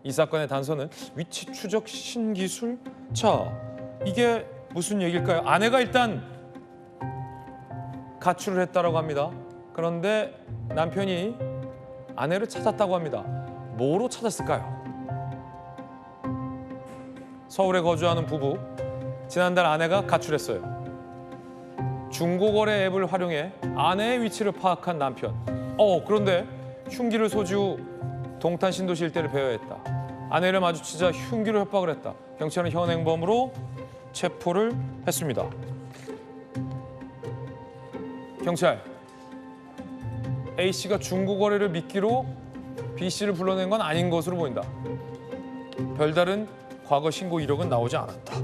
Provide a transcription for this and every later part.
이 사건의 단서는 위치 추적 신기술? 자, 이게 무슨 얘기일까요? 아내가 일단 가출을 했다라고 합니다. 그런데 남편이 아내를 찾았다고 합니다. 뭐로 찾았을까요? 서울에 거주하는 부부. 지난달 아내가 가출했어요. 중고거래 앱을 활용해 아내의 위치를 파악한 남편. 그런데 흉기를 소지 후 동탄 신도시 일대를 배회했다. 아내를 마주치자 흉기로 협박을 했다. 경찰은 현행범으로 체포를 했습니다. 경찰, A씨가 중고거래를 미끼로 B씨를 불러낸 건 아닌 것으로 보인다. 별다른 과거 신고 이력은 나오지 않았다.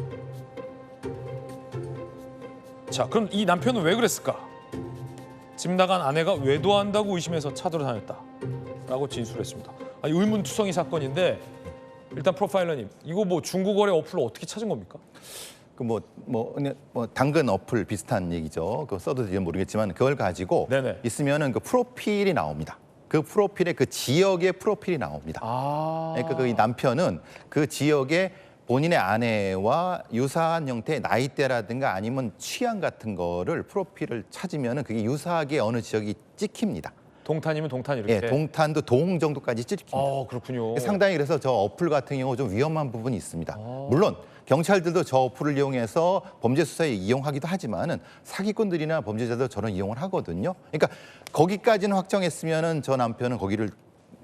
자, 그럼 이 남편은 왜 그랬을까? 집 나간 아내가 외도한다고 의심해서 찾으러 다녔다라고 진술했습니다. 아니, 의문투성이 사건인데 일단 프로파일러님, 이거 뭐 중고거래 어플을 어떻게 찾은 겁니까? 당근 어플 비슷한 얘기죠. 그거 써도 될지 모르겠지만 그걸 가지고 네네. 있으면은 그 프로필이 나옵니다. 그 프로필에 그 지역의 프로필이 나옵니다. 그러니까 그 남편은 그 지역에 본인의 아내와 유사한 형태의 나이대라든가 아니면 취향 같은 거를 프로필을 찾으면은 그게 유사하게 어느 지역이 찍힙니다. 동탄이면 동탄 이렇게. 예, 동탄도 동 정도까지 찍힙니다. 그렇군요. 상당히 그래서 저 어플 같은 경우 좀 위험한 부분이 있습니다. 물론 경찰들도 저 어플을 이용해서 범죄 수사에 이용하기도 하지만은 사기꾼들이나 범죄자도 저는 이용을 하거든요. 그러니까 거기까지는 확정했으면은 저 남편은 거기를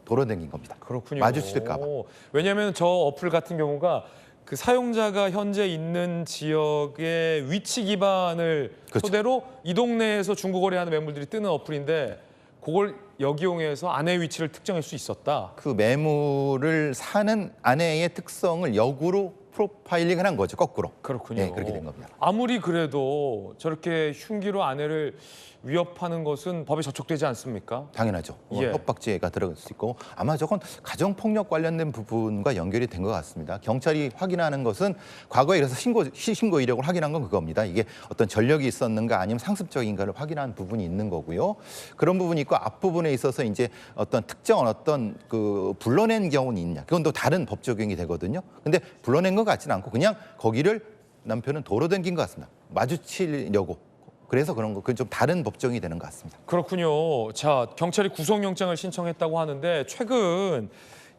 돌아다닌 겁니다. 그렇군요. 마주칠까 봐. 왜냐하면 저 어플 같은 경우가 그 사용자가 현재 있는 지역의 위치 기반을 그렇죠. 토대로 이 동네에서 중고거래하는 매물들이 뜨는 어플인데 그걸 역이용해서 아내의 위치를 특정할 수 있었다. 그 매물을 사는 아내의 특성을 역으로 프로파일링을 한 거죠, 거꾸로. 그렇군요. 네, 그렇게 된 겁니다. 아무리 그래도 저렇게 흉기로 아내를 위협하는 것은 법에 저촉되지 않습니까? 당연하죠. 예. 협박죄가 들어갈 수 있고 아마 저건 가정폭력 관련된 부분과 연결이 된 것 같습니다. 경찰이 확인하는 것은 과거에 이래서 신고 이력을 확인한 건 그겁니다. 이게 어떤 전력이 있었는가 아니면 상습적인가를 확인한 부분이 있는 거고요. 그런 부분이 있고 앞부분에 있어서 이제 어떤 특정한 어떤 그 불러낸 경우는 있냐. 그건 또 다른 법 적용이 되거든요. 근데 불러낸 것 같지는 않고 그냥 거기를 남편은 도로 댕긴 것 같습니다. 마주치려고. 그래서 그런 거, 그건 좀 다른 법정이 되는 것 같습니다. 그렇군요. 자, 경찰이 구속영장을 신청했다고 하는데 최근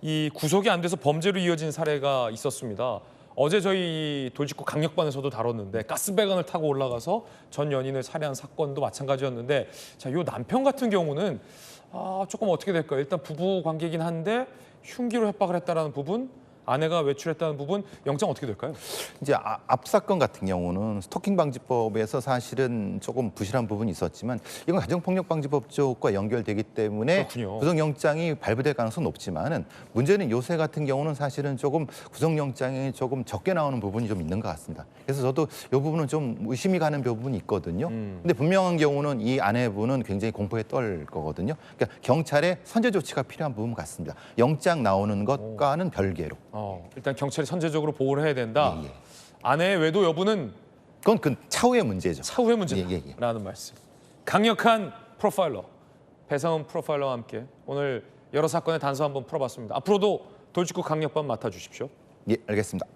이 구속이 안 돼서 범죄로 이어진 사례가 있었습니다. 어제 저희 돌직구 강력반에서도 다뤘는데 가스배관을 타고 올라가서 전 연인을 살해한 사건도 마찬가지였는데 자, 요 남편 같은 경우는 조금 어떻게 될까요? 일단 부부 관계이긴 한데 흉기로 협박을 했다라는 부분, 아내가 외출했다는 부분, 영장 어떻게 될까요? 이제 앞 사건 같은 경우는 스토킹 방지법에서 사실은 조금 부실한 부분이 있었지만 이건 가정폭력방지법 쪽과 연결되기 때문에 그렇군요. 구속영장이 발부될 가능성은 높지만은 문제는 요새 같은 경우는 사실은 조금 구속영장이 조금 적게 나오는 부분이 좀 있는 것 같습니다. 그래서 저도 이 부분은 좀 의심이 가는 부분이 있거든요. 근데 분명한 경우는 이 아내분은 굉장히 공포에 떨 거거든요. 그러니까 경찰의 선제 조치가 필요한 부분 같습니다. 영장 나오는 것과는 별개로. 일단 경찰이 선제적으로 보호를 해야 된다. 예. 아내의 외도 여부는 그건 그 차후의 문제죠. 차후의 문제라는 말씀. 강력한 프로파일러, 배상훈 프로파일러와 함께 오늘 여러 사건의 단서 한번 풀어봤습니다. 앞으로도 돌직구 강력반 맡아주십시오. 예, 알겠습니다.